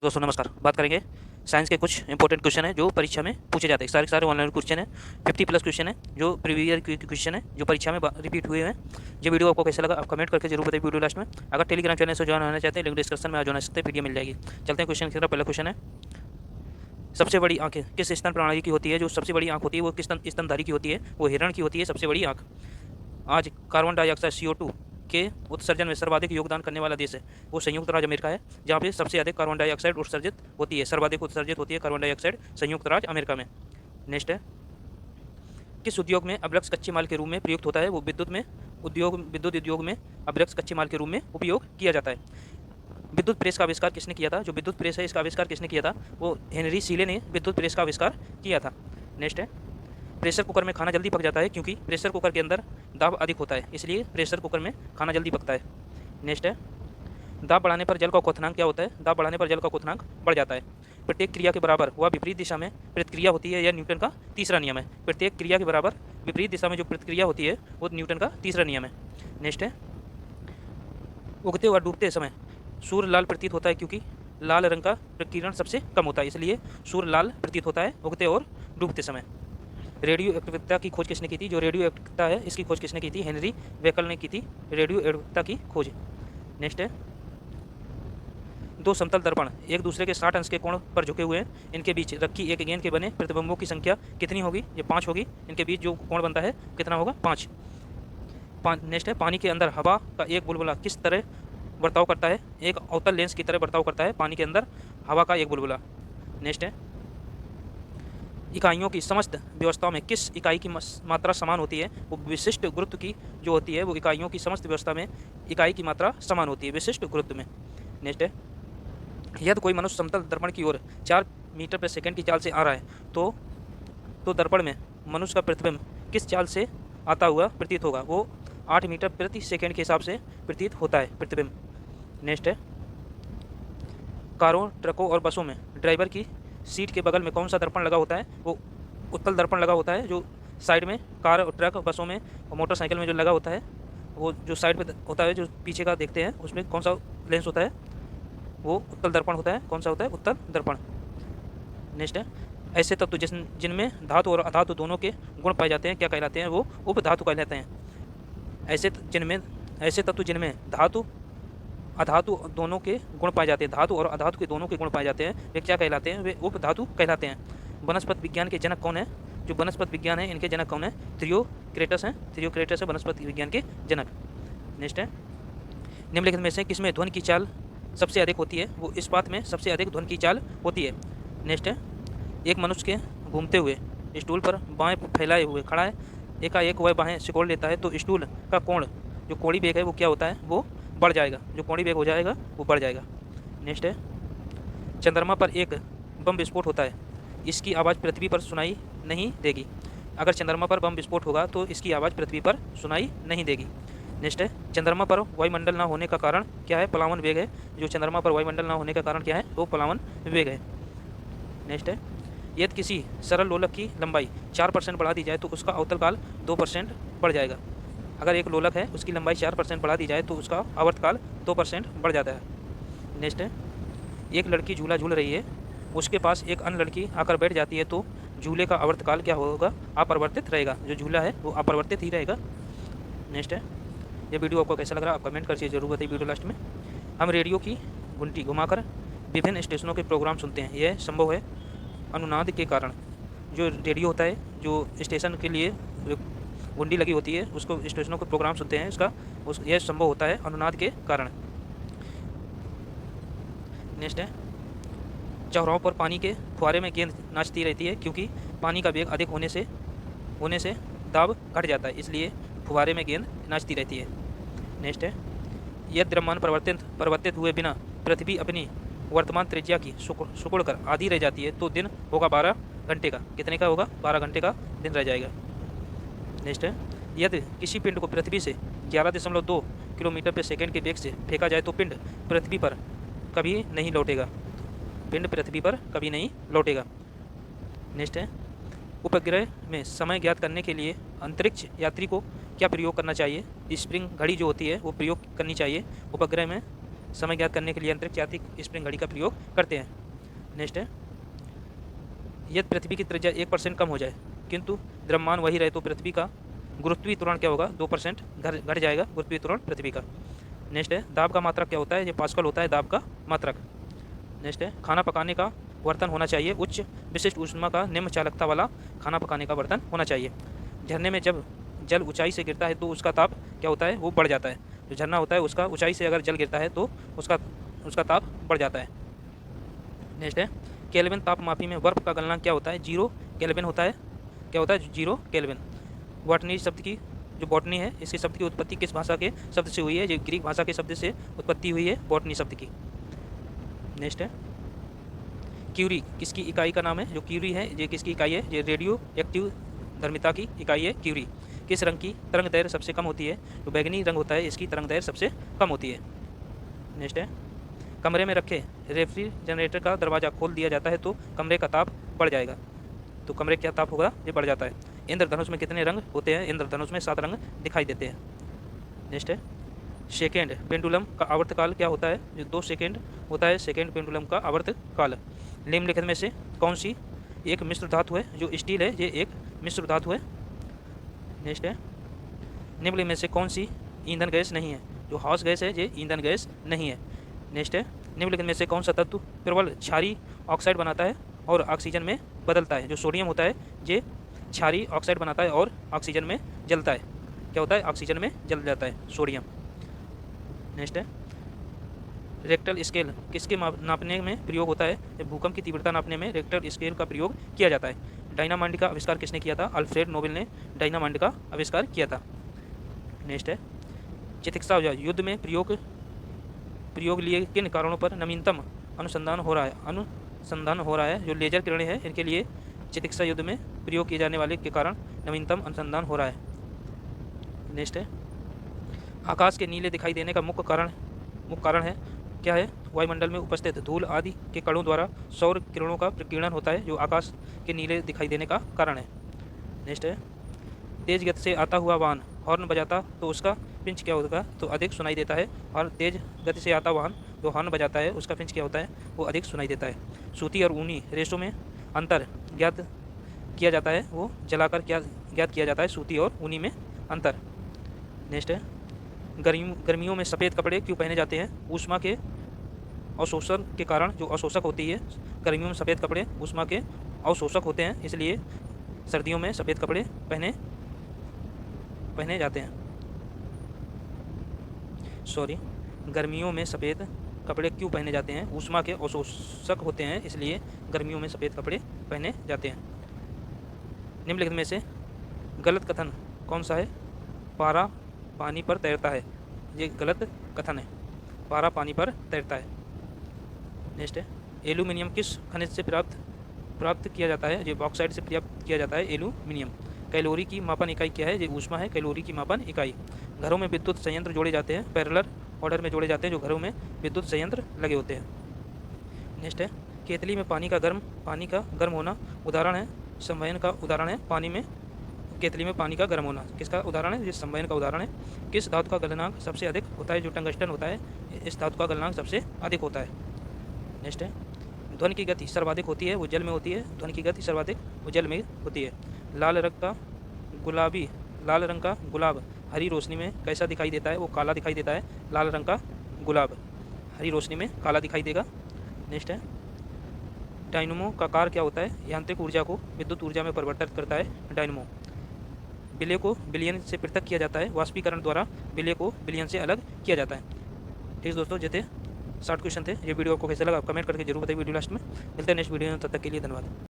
दोस्तों नमस्कार। बात करेंगे साइंस के कुछ इंपॉर्टेंट क्वेश्चन है जो परीक्षा में पूछे जाते हैं। सारे के सारे ऑनलाइन क्वेश्चन है। 50+ क्वेश्चन है जो प्रीवियस क्वेश्चन है जो परीक्षा में रिपीट हुए हैं। ये वीडियो आपको कैसा लगा आप कमेंट करके जरूर बताइए वीडियो लास्ट में। अगर टेलीग्राम चैनल से ज्वाइन होना चाहते हैं लिंक डिस्क्रिप्शन में ज्वाइन सकते हैं, पीडीएफ मिल जाएगी। चलते हैं क्वेश्चन की तरफ। पहला क्वेश्चन है, सबसे बड़ी आंखें किस स्तन प्रणाली की होती है? जो सबसे बड़ी आंख होती है वो किस स्तनधारी की होती है? वो हिरण की होती है सबसे बड़ी आंख। आज कार्बन डाइऑक्साइड CO2 के उत्सर्जन में सर्वाधिक योगदान करने वाला देश है वो संयुक्त राज्य अमेरिका है, जहाँ पे सबसे अधिक कार्बन डाइऑक्साइड उत्सर्जित होती है, सर्वाधिक उत्सर्जित होती है कार्बन डाइऑक्साइड संयुक्त राज्य अमेरिका में। नेक्स्ट है, किस उद्योग में अब्रक्स कच्चे माल के रूप में प्रयुक्त होता है? वो विद्युत उद्योग में अब्रक्स कच्चे माल के रूप में उपयोग किया जाता है। विद्युत प्रेस का आविष्कार किसने किया था? जो विद्युत प्रेस है इसका आविष्कार किसने किया था? वो हेनरी सीले ने विद्युत प्रेस का आविष्कार किया था। नेक्स्ट है, प्रेशर कुकर में खाना जल्दी पक जाता है क्योंकि प्रेशर कुकर के अंदर दाब अधिक होता है, इसलिए प्रेशर कुकर में खाना जल्दी पकता है। नेक्स्ट है, दाब बढ़ाने पर जल का क्वथनांक क्या होता है? दाब बढ़ाने पर जल का क्वथनांक बढ़ जाता है। प्रत्येक क्रिया के बराबर वह विपरीत दिशा में प्रतिक्रिया होती है, यह न्यूटन का तीसरा नियम है। प्रत्येक क्रिया के बराबर विपरीत दिशा में जो प्रतिक्रिया होती है वो न्यूटन का तीसरा नियम है। नेक्स्ट है, उगते और डूबते समय सूर्य लाल प्रतीत होता है क्योंकि लाल रंग का प्रकीर्णन सबसे कम होता है, इसलिए सूर्य लाल प्रतीत होता है उगते और डूबते समय। रेडियो एक्टिविटी की खोज किसने की थी? जो रेडियो एक्टिविटी है इसकी खोज किसने की थी? हेनरी बेकल ने की थी रेडियो एक्टिविटी की खोज। नेक्स्ट है, दो समतल दर्पण एक दूसरे के 60 अंश के कोण पर झुके हुए हैं, इनके बीच रखी एक गेंद के बने प्रतिबिंबों की संख्या कितनी होगी? ये 5 होगी। इनके बीच जो कोण बनता है कितना होगा? 5। नेक्स्ट है, पानी के अंदर हवा का एक बुलबुला किस तरह बर्ताव करता है? एक अवतल लेंस की तरह बर्ताव करता है पानी के अंदर हवा का एक बुलबुला। नेक्स्ट है, इकाइयों की समस्त व्यवस्थाओं में किस इकाई की मात्रा समान होती है? वो विशिष्ट गुरुत्व की जो होती है वो इकाइयों की समस्त व्यवस्था में इकाई की मात्रा समान होती है विशिष्ट गुरुत्व में। नेक्स्ट है, यदि कोई मनुष्य समतल दर्पण की ओर 4 मीटर प्रति सेकंड की चाल से आ रहा है तो दर्पण में मनुष्य का प्रतिबिंब किस चाल से आता हुआ प्रतीत होगा? वो 8 मीटर प्रति सेकंड के हिसाब से प्रतीत होता है प्रतिबिंब। नेक्स्ट है, कारों ट्रकों और बसों में ड्राइवर की सीट के बगल में कौन सा दर्पण लगा होता है? वो उत्तल दर्पण लगा होता है जो साइड में कार और ट्रक बसों में और मोटरसाइकिल में जो लगा होता है वो जो साइड पे होता है जो पीछे का देखते हैं उसमें कौन सा लेंस होता है? वो उत्तल दर्पण होता है। कौन सा होता है? उत्तल दर्पण। नेक्स्ट है, ऐसे तत्व जिनमें धातु और अधातु दोनों के गुण पाए जाते हैं क्या कहलाते हैं? वो उपधातु कहलाते हैं। ऐसे तत्व जिनमें धातु अधातु दोनों के गुण पाए जाते हैं, धातु और अधातु के दोनों के गुण पाए जाते हैं, वे क्या कहलाते हैं? वे उपधातु कहलाते हैं। वनस्पति विज्ञान के जनक कौन है? जो वनस्पति विज्ञान है इनके जनक कौन है? थियोक्रेटस हैं। थियोक्रेटस है वनस्पति विज्ञान के जनक। नेक्स्ट है, निम्नलिखित में से किसमें ध्वनि की चाल सबसे अधिक होती है? वो इस्पात में सबसे अधिक ध्वनि की चाल होती है। नेक्स्ट है, एक मनुष्य के घूमते हुए स्टूल पर बाएं फैलाए हुए खड़ा है, एकाएक वह बाहें सिकोड़ लेता है तो स्टूल का कोण जो कोणी वेग है वो क्या होता है? वो बढ़ जाएगा। जो कोणी वेग हो जाएगा वो बढ़ जाएगा। नेक्स्ट है, चंद्रमा पर एक बम विस्फोट होता है, इसकी आवाज़ पृथ्वी पर सुनाई नहीं देगी। अगर चंद्रमा पर बम विस्फोट होगा तो इसकी आवाज़ पृथ्वी पर सुनाई नहीं देगी। नेक्स्ट है, चंद्रमा पर वायुमंडल ना होने का कारण क्या है? प्लावन वेग है। जो चंद्रमा पर वायुमंडल ना होने का कारण क्या है? वो प्लावन वेग है। नेक्स्ट है, यदि किसी सरल लोलक की लंबाई 4% बढ़ा दी जाए तो उसका अवतल काल 2% बढ़ जाएगा। अगर एक लोलक है उसकी लंबाई 4% बढ़ा दी जाए तो उसका आवर्तकाल 2% बढ़ जाता है। नेक्स्ट है, एक लड़की झूला झूल रही है, उसके पास एक अन्य लड़की आकर बैठ जाती है तो झूले का आवर्तकाल क्या होगा? अपरिवर्तित रहेगा। जो झूला है वो अपरिवर्तित ही रहेगा। नेक्स्ट है, ये वीडियो आपको कैसा लग रहा है आप कमेंट करके जरूर बताइए वीडियो लास्ट में। हम रेडियो की घंटी घुमाकर विभिन्न स्टेशनों के प्रोग्राम सुनते हैं, यह संभव है अनुनाद के कारण। जो रेडियो होता है जो स्टेशन के लिए घंटी लगी होती है उसको स्टेशनों के प्रोग्राम सुनते हैं यह संभव होता है अनुनाद के कारण। नेक्स्ट है, चौराहों पर पानी के फुहारे में गेंद नाचती रहती है क्योंकि पानी का वेग अधिक होने से दाब घट जाता है, इसलिए फुहारे में गेंद नाचती रहती है। नेक्स्ट है, यदि द्रव्यमान परिवर्तित हुए बिना पृथ्वी अपनी वर्तमान त्रिज्या की सिकुड़ कर आधी रह जाती है तो दिन होगा 12 घंटे का। कितने का होगा? 12 घंटे का दिन रह जाएगा। नेक्स्ट है, यदि किसी पिंड को पृथ्वी से 11.2 किलोमीटर प्रति सेकंड के वेग से फेंका जाए तो पिंड पृथ्वी पर कभी नहीं लौटेगा। पिंड पृथ्वी पर कभी नहीं लौटेगा। नेक्स्ट है, उपग्रह में समय ज्ञात करने के लिए अंतरिक्ष यात्री को क्या प्रयोग करना चाहिए? स्प्रिंग घड़ी जो होती है वो प्रयोग करनी चाहिए उपग्रह में समय ज्ञात करने के लिए अंतरिक्ष यात्री स्प्रिंग घड़ी का प्रयोग करते हैं। नेक्स्ट है, यदि पृथ्वी की त्रिज्या 1% कम हो जाए किंतु द्रव्यमान वही रहे तो पृथ्वी का गुरुत्वीय त्वरण क्या होगा, 2% घट जाएगा गुरुत्वीय त्वरण पृथ्वी का। नेक्स्ट है, दाब का मात्रक क्या होता है, ये पास्कल होता है दाब का मात्रक। नेक्स्ट है, खाना पकाने का बर्तन होना चाहिए उच्च विशिष्ट ऊष्मा का निम्न चालकता वाला खाना पकाने का बर्तन होना चाहिए। झरने में जब जल ऊंचाई से गिरता है तो उसका ताप क्या होता है, वो बढ़ जाता है। जो झरना होता है उसका ऊंचाई से अगर जल गिरता है तो उसका ताप बढ़ जाता है। नेक्स्ट है, केल्विन तापमापी में बर्फ का गलनांक क्या होता है, 0 केल्विन होता है। क्या होता है, 0 केल्विन। बॉटनी शब्द की जो बॉटनी है, इसके शब्द की उत्पत्ति किस भाषा के शब्द से हुई है, जो ग्रीक भाषा के शब्द से उत्पत्ति हुई है बॉटनी शब्द की। नेक्स्ट है, क्यूरी किसकी इकाई का नाम है, जो क्यूरी है ये किसकी इकाई है, ये रेडियो एक्टिव धर्मिता की इकाई है क्यूरी। किस रंग की तरंग दैर्घ्य सबसे कम होती है, जो बैगनी रंग होता है इसकी तरंग दैर्घ्य सबसे कम होती है। नेक्स्ट है, कमरे में रखे रेफ्रिजरेटर का दरवाज़ा खोल दिया जाता है तो कमरे का ताप बढ़ जाएगा, तो कमरे का ताप होगा ये बढ़ जाता है। इंद्रधनुष में कितने रंग होते हैं, इंद्रधनुष में 7 रंग दिखाई देते हैं। नेक्स्ट है, सेकेंड पेंडुलम का आवर्तकाल क्या होता है, जो 2 सेकेंड होता है सेकेंड पेंडुलम का आवर्तकाल। निम्नलिखित में से कौन सी एक मिश्र धातु है, जो स्टील है ये एक मिश्र धातु है। नेक्स्ट है, निम्नलिखित में से कौन सी ईंधन गैस नहीं है, जो हाउस गैस है ये ईंधन गैस नहीं है। नेक्स्ट है, निम्नलिखित में से कौन सा तत्व प्रबल क्षारीय ऑक्साइड बनाता है और ऑक्सीजन में बदलता है, जो सोडियम होता है ये क्षारीय ऑक्साइड बनाता है और ऑक्सीजन में जलता है। क्या होता है, ऑक्सीजन में जल जाता है सोडियम। नेक्स्ट है, रेक्टल स्केल किसके नापने में प्रयोग होता है, भूकंप की तीव्रता नापने में रेक्टल स्केल का प्रयोग किया जाता है। डायनामाइट का आविष्कार किसने किया था, अल्फ्रेड नोबेल ने डायनामाइट का आविष्कार किया था। नेक्स्ट है, चिकित्सा औजार युद्ध में प्रयोग लिए किन कारणों पर नवीनतम अनुसंधान हो रहा है, जो लेजर किरणें हैं इनके लिए चिकित्सा युद्ध में प्रयोग किए जाने वाले के कारण नवीनतम अनुसंधान हो रहा है। नेक्स्ट है, आकाश के नीले दिखाई देने का मुख्य कारण है क्या है, वायुमंडल में उपस्थित धूल आदि के कणों द्वारा सौर किरणों का प्रकीर्णन होता है, जो आकाश के नीले दिखाई देने का कारण है। नेक्स्ट है, तेज गति से आता हुआ वाहन हॉर्न बजाता तो उसका पिंच क्या होगा, तो अधिक सुनाई देता है। और तेज गति से आता वाहन जो हॉर्न बजाता है उसका पिंच क्या होता है, वो अधिक सुनाई देता है। सूती और ऊनी रेशों में अंतर ज्ञात किया जाता है, वो जलाकर क्या ज्ञात किया जाता है, सूती और ऊनी में अंतर। नेक्स्ट है, गर्मियों में सफ़ेद कपड़े क्यों पहने जाते हैं, ऊष्मा के अवशोषण के कारण, जो अवशोषक होती है गर्मियों में सफ़ेद कपड़े ऊष्मा के अवशोषक होते हैं, इसलिए सर्दियों में सफ़ेद कपड़े पहने जाते हैं। गर्मियों में सफ़ेद कपड़े क्यों पहने जाते हैं, ऊष्मा के अवशोषक होते हैं इसलिए गर्मियों में सफ़ेद कपड़े पहने जाते हैं। निम्नलिखित में से गलत कथन कौन सा है, पारा पानी पर तैरता है, ये गलत कथन है, पारा पानी पर तैरता है। नेक्स्ट है, एल्यूमिनियम किस खनिज से प्राप्त किया जाता है, ये बॉक्साइट से प्राप्त किया जाता है एल्यूमिनियम। कैलोरी की मापन इकाई क्या है, ये ऊष्मा है कैलोरी की मापन इकाई। घरों में विद्युत संयंत्र जोड़े जाते हैं, पैरेलल ऑर्डर में जोड़े जाते हैं, जो घरों में विद्युत संयंत्र लगे होते हैं। नेक्स्ट है, केतली में पानी का गर्म होना उदाहरण है, संवहन का उदाहरण है। पानी में केतली में पानी का गर्म होना किसका उदाहरण है, जिस संवहन का उदाहरण है। किस धातु का गलनांक सबसे अधिक होता है, जो टंगस्टन होता है इस धातु का गलनांक सबसे अधिक होता है। नेक्स्ट है, ध्वनि की गति सर्वाधिक होती है वो जल में होती है, ध्वनि की गति सर्वाधिक वो जल में होती है। लाल रंग का गुलाब हरी रोशनी में कैसा दिखाई देता है, वो काला दिखाई देता है। लाल रंग का गुलाब हरी रोशनी में काला दिखाई देगा। नेक्स्ट है, डायनमो का कार्य क्या होता है, यांत्रिक ऊर्जा को विद्युत ऊर्जा में परिवर्तित करता है डायनमो। विलय को बिलियन से पृथक किया जाता है, वाष्पीकरण द्वारा विलय को बिलियन से अलग किया जाता है। ठीक दोस्तों, ये थे 60 क्वेश्चन थे। ये वीडियो आपको कैसा लगा आप कमेंट करके जरूर बताइए वीडियो लास्ट में। मिलते हैं नेक्स्ट वीडियो में, तब तक के लिए धन्यवाद।